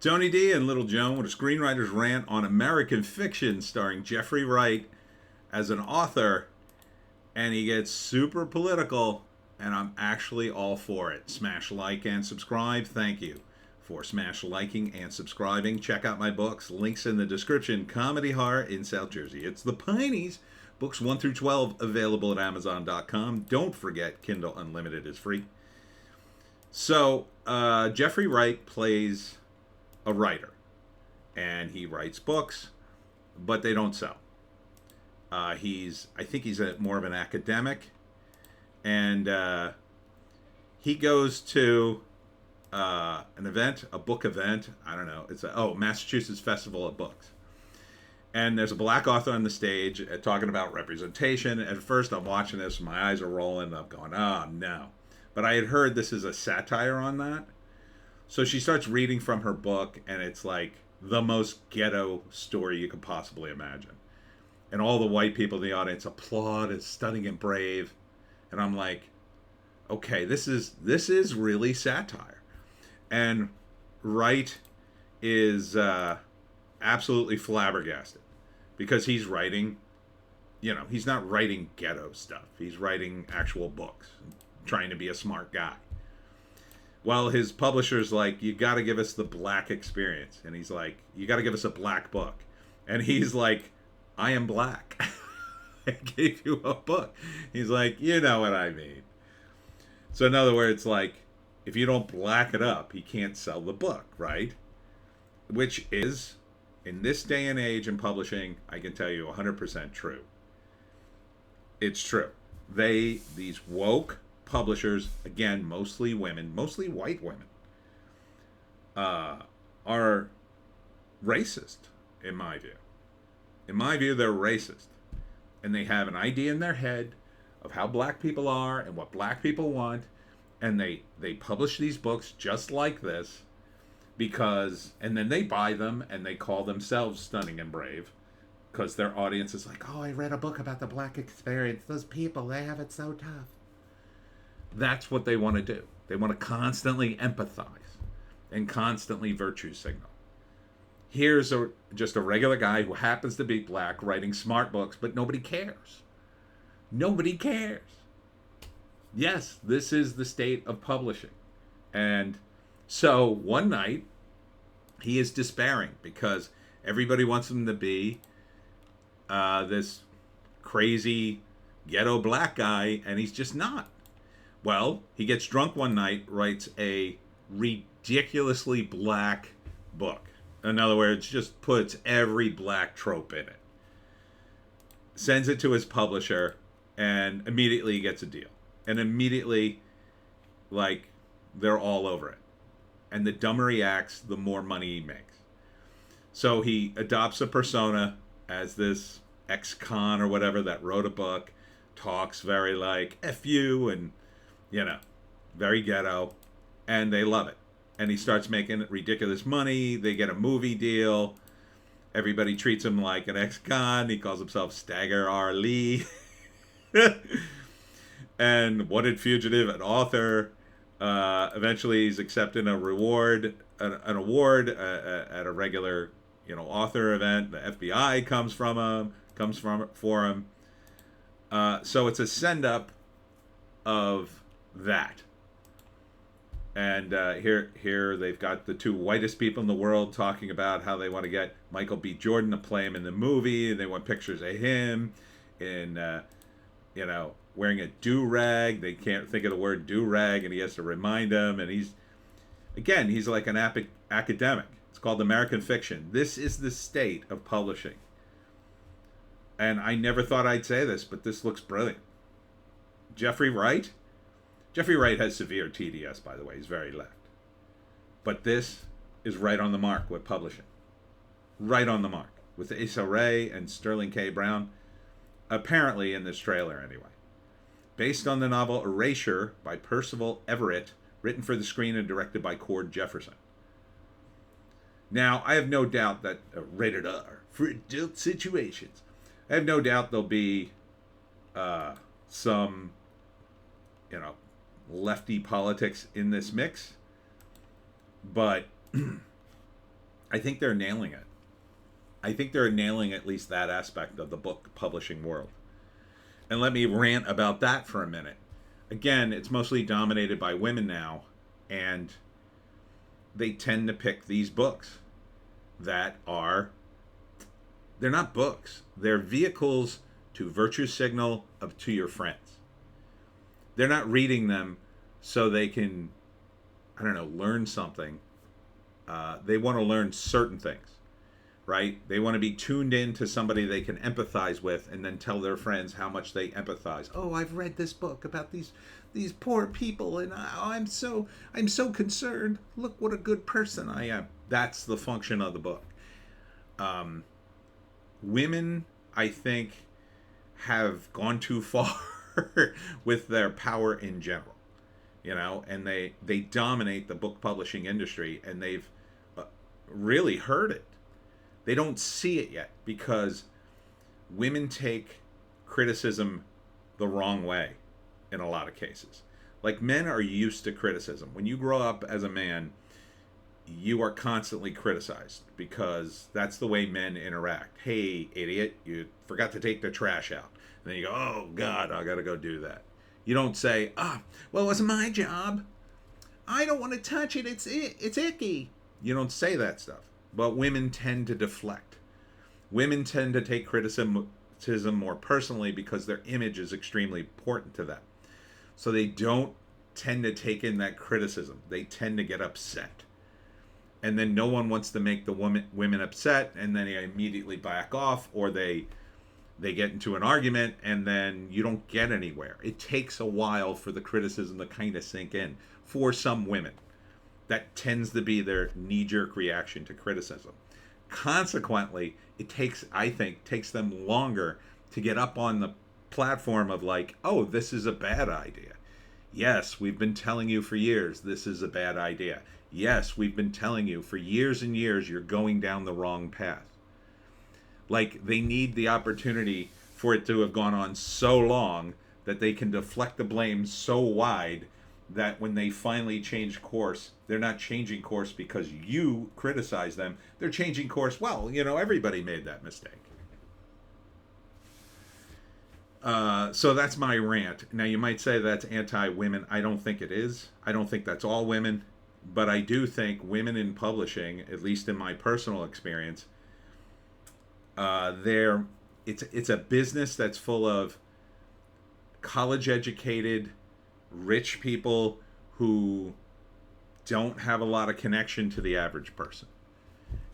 Tony D and Little Joan with a screenwriter's rant on American fiction starring Jeffrey Wright as an author, and he gets super political, and I'm actually all for it. Smash like and subscribe. Thank you for smash liking and subscribing. Check out my books. Links in the description. Comedy Horror in South Jersey. It's the Pineys. Books 1 through 12 available at Amazon.com. Don't forget, Kindle Unlimited is free. So, Jeffrey Wright plays a writer, and he writes books, but they don't sell. I think he's more of an academic, and he goes to an event, a book event. I don't know. It's Massachusetts Festival of Books, and there's a black author on the stage talking about representation. At first, I'm watching this, my eyes are rolling, and I'm going, oh no. But I had heard this is a satire on that. So she starts reading from her book, and it's like the most ghetto story you could possibly imagine. And all the white people in the audience applaud. It's stunning and brave. And I'm like, okay, this is really satire. And Wright is absolutely flabbergasted because he's writing, he's not writing ghetto stuff. He's writing actual books, trying to be a smart guy. Well, his publisher's like, you got to give us the black experience. And he's like, you got to give us a black book. And he's like, I am black. I gave you a book. He's like, you know what I mean. So in other words, like, if you don't black it up, he can't sell the book, right? Which is, in this day and age in publishing, I can tell you 100% true. It's true. These woke publishers, again, mostly women, mostly white women, are racist, in my view. In my view, they're racist. And they have an idea in their head of how black people are and what black people want. And they publish these books just like this and then they buy them and they call themselves stunning and brave because their audience is like, oh, I read a book about the black experience. Those people, they have it so tough. That's what they want to do. They want to constantly empathize and constantly virtue signal. Here's just a regular guy who happens to be black writing smart books, but nobody cares. Nobody cares. Yes, this is the state of publishing. And so one night, he is despairing because everybody wants him to be this crazy ghetto black guy, and he's just not. Well, he gets drunk one night, writes a ridiculously black book. In other words, just puts every black trope in it. Sends it to his publisher, and immediately gets a deal. And immediately, like, they're all over it. And the dumber he acts, the more money he makes. So he adopts a persona as this ex-con or whatever that wrote a book, talks very like, F you, and very ghetto, and they love it. And he starts making ridiculous money. They get a movie deal. Everybody treats him like an ex-con. He calls himself Stagger R. Lee. And Wanted Fugitive, an author. Eventually, he's accepting an award at a regular, author event. The FBI comes for him. So it's a send-up of that. And here they've got the two whitest people in the world talking about how they want to get Michael B. Jordan to play him in the movie. And they want pictures of him in, wearing a do-rag. They can't think of the word do-rag, and he has to remind them. And he's like an academic. It's called American fiction. This is the state of publishing. And I never thought I'd say this, but this looks brilliant. Jeffrey Wright has severe TDS, by the way. He's very left. But this is right on the mark with publishing. Right on the mark. With Issa Rae and Sterling K. Brown. Apparently in this trailer, anyway. Based on the novel Erasure by Percival Everett, written for the screen and directed by Cord Jefferson. Now, I have no doubt that rated R for adult situations. I have no doubt there'll be some, lefty politics in this mix. But I think they're nailing it. I think they're nailing at least that aspect of the book publishing world. And let me rant about that for a minute. Again, it's mostly dominated by women now, and they tend to pick these books that are, they're not books. They're vehicles to virtue signal up to your friends. They're not reading them so they can, I don't know, learn something. They want to learn certain things, right? They want to be tuned in to somebody they can empathize with, and then tell their friends how much they empathize. Oh, I've read this book about these poor people, and I'm so concerned. Look what a good person I am. That's the function of the book. Women, I think, have gone too far with their power in general, and they dominate the book publishing industry, and they've really hurt it. They don't see it yet because women take criticism the wrong way in a lot of cases. Like, men are used to criticism. When you grow up as a man, you are constantly criticized because that's the way men interact. Hey, idiot, you forgot to take the trash out. And then you go, oh, God, I got to go do that. You don't say, well, it wasn't my job. I don't want to touch it. It's icky. You don't say that stuff. But women tend to deflect. Women tend to take criticism more personally because their image is extremely important to them. So they don't tend to take in that criticism. They tend to get upset. And then no one wants to make the women upset, and then they immediately back off, or they get into an argument, and then you don't get anywhere. It takes a while for the criticism to kind of sink in for some women. That tends to be their knee-jerk reaction to criticism. Consequently, I think, takes them longer to get up on the platform of like, oh, this is a bad idea. Yes, we've been telling you for years this is a bad idea. Yes, we've been telling you for years and years you're going down the wrong path. Like, they need the opportunity for it to have gone on so long that they can deflect the blame so wide that when they finally change course, they're not changing course because you criticize them. They're changing course. Well, everybody made that mistake. So that's my rant. Now, you might say that's anti-women. I don't think it is. I don't think that's all women. But I do think women in publishing, at least in my personal experience, it's a business that's full of college-educated, rich people who don't have a lot of connection to the average person.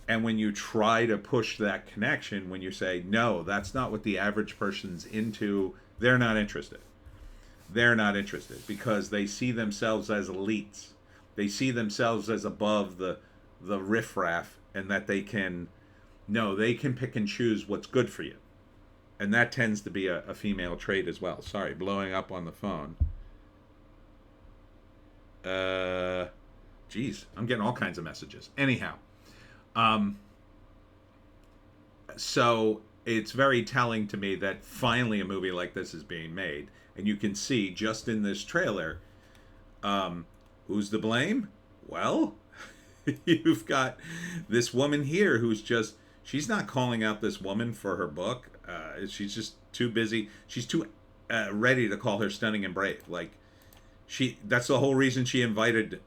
And when you try to push that connection, when you say, no, that's not what the average person's into, they're not interested. They're not interested because they see themselves as elites. They see themselves as above the riffraff, and that they can pick and choose what's good for you. And that tends to be a female trait as well. Sorry, blowing up on the phone. Geez, I'm getting all kinds of messages. Anyhow, so it's very telling to me that finally a movie like this is being made, and you can see just in this trailer, who's to blame? Well, you've got this woman here who's she's not calling out this woman for her book. She's just too busy. She's too ready to call her stunning and brave. Like, that's the whole reason she invited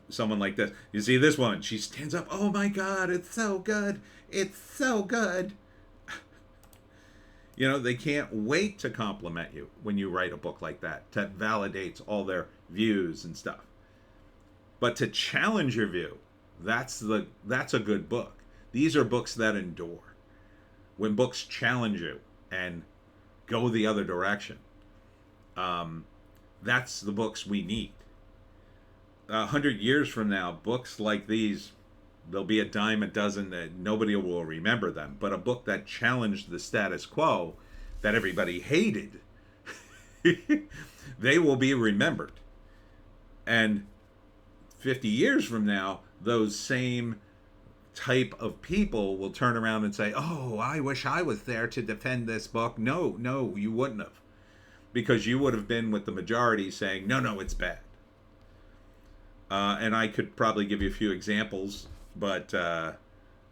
someone like this. You see this woman, she stands up. Oh my God, it's so good. It's so good. They can't wait to compliment you when you write a book like that. That validates all their views and stuff. But to challenge your view, that's a good book. These are books that endure. When books challenge you and go the other direction, that's the books we need. 100 years from now, books like these, there'll be a dime a dozen that nobody will remember them. But a book that challenged the status quo, that everybody hated, they will be remembered. And 50 years from now, those same type of people will turn around and say, oh, I wish I was there to defend this book. No, you wouldn't have. Because you would have been with the majority saying, no, it's bad. And I could probably give you a few examples, but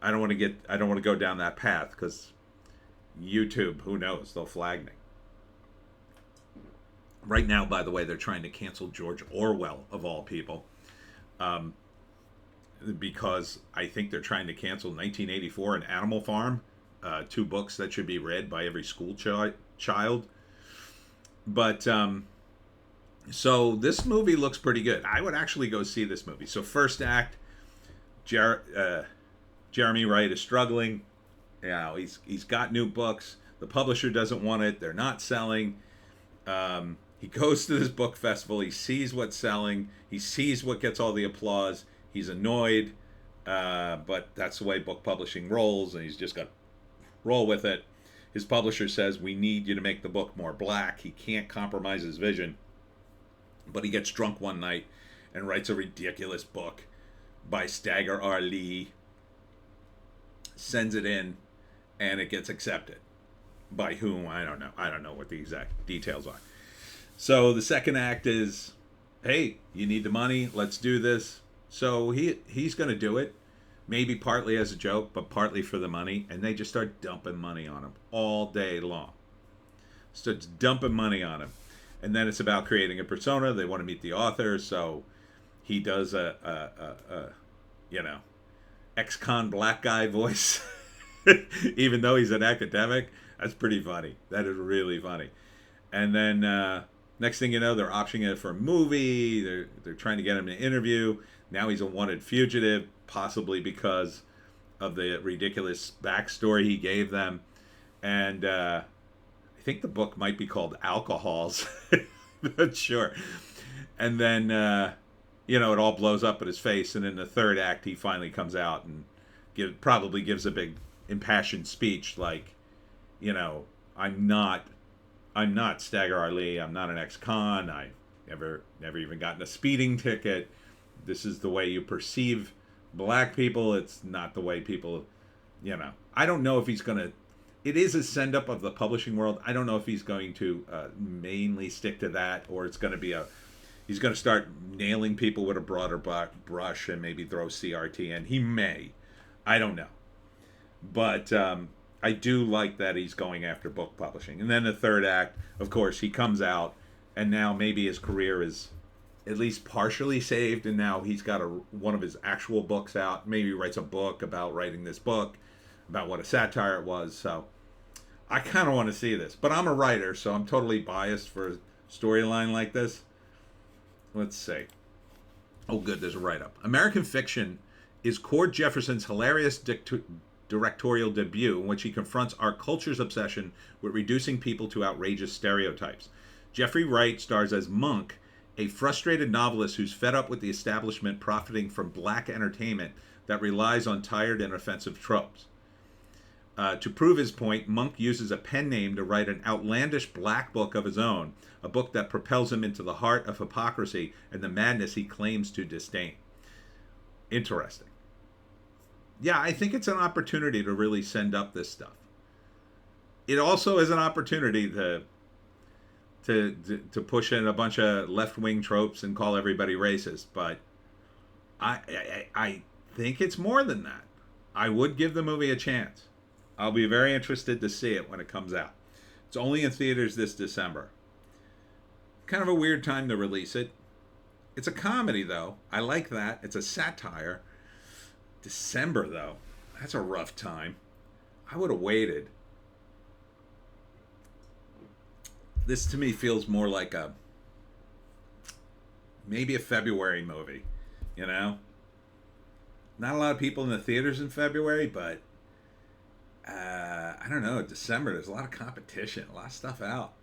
I don't want to go down that path because YouTube, who knows, they'll flag me. Right now, by the way, they're trying to cancel George Orwell, of all people, because I think they're trying to cancel 1984 and Animal Farm, two books that should be read by every school child. But so this movie looks pretty good. I would actually go see this movie. So first act, Jeremy Wright is struggling. You know, he's got new books. The publisher doesn't want it. They're not selling. He goes to this book festival. He sees what's selling. He sees what gets all the applause. He's annoyed, but that's the way book publishing rolls, and he's just got to roll with it. His publisher says, we need you to make the book more black. He can't compromise his vision. But he gets drunk one night and writes a ridiculous book by Stagger R. Lee, sends it in, and it gets accepted. By whom? I don't know. I don't know what the exact details are. So the second act is, hey, you need the money, let's do this. So he's going to do it, maybe partly as a joke, but partly for the money, and they just start dumping money on him all day long. Starts dumping money on him. And then it's about creating a persona. They want to meet the author, so he does a ex-con black guy voice, even though he's an academic. That's pretty funny. That is really funny. And then next thing you know, they're optioning it for a movie. They're trying to get him to interview. Now he's a wanted fugitive, possibly because of the ridiculous backstory he gave them. And I think the book might be called Alcohols. Not sure. And then, it all blows up in his face. And in the third act, he finally comes out and probably gives a big impassioned speech like, I'm not Stagger R. Lee. I'm not an ex-con. I never even gotten a speeding ticket. This is the way you perceive black people. It's not the way people, I don't know if he's going to, it is a send-up of the publishing world. I don't know if he's going to mainly stick to that, or it's going to be he's going to start nailing people with a broader brush and maybe throw CRT in. He may. I don't know. But I do like that he's going after book publishing. And then the third act, of course, he comes out, and now maybe his career is at least partially saved, and now he's got one of his actual books out. Maybe he writes a book about writing this book, about what a satire it was. So I kind of want to see this. But I'm a writer, so I'm totally biased for a storyline like this. Let's see. Oh, good, there's a write-up. American Fiction is Cord Jefferson's hilarious directorial debut in which he confronts our culture's obsession with reducing people to outrageous stereotypes. Jeffrey Wright stars as Monk, a frustrated novelist who's fed up with the establishment profiting from black entertainment that relies on tired and offensive tropes. To prove his point, Monk uses a pen name to write an outlandish black book of his own, a book that propels him into the heart of hypocrisy and the madness he claims to disdain. Interesting. Yeah, I think it's an opportunity to really send up this stuff. It also is an opportunity to push in a bunch of left-wing tropes and call everybody racist, but I think it's more than that. I would give the movie a chance. I'll be very interested to see it when it comes out. It's only in theaters this December. Kind of a weird time to release it. It's a comedy, though. I like that. It's a satire. December, though. That's a rough time. I would have waited. This, to me, feels more like maybe a February movie, Not a lot of people in the theaters in February, but I don't know, December, there's a lot of competition, a lot of stuff out.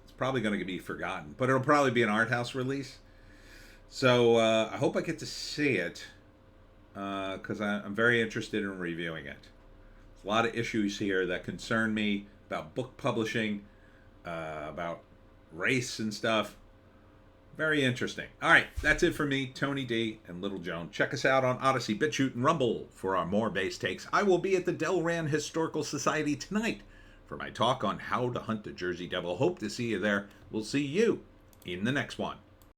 It's probably going to be forgotten, but it'll probably be an art house release. So I hope I get to see it because I'm very interested in reviewing it. There's a lot of issues here that concern me about book publishing, about race and stuff. Very interesting. All right, that's it for me, Tony D and Little Joan. Check us out on Odysee, Bitchute, and Rumble for our more base takes. I will be at the Delran Historical Society tonight for my talk on how to hunt the Jersey Devil. Hope to see you there. We'll see you in the next one.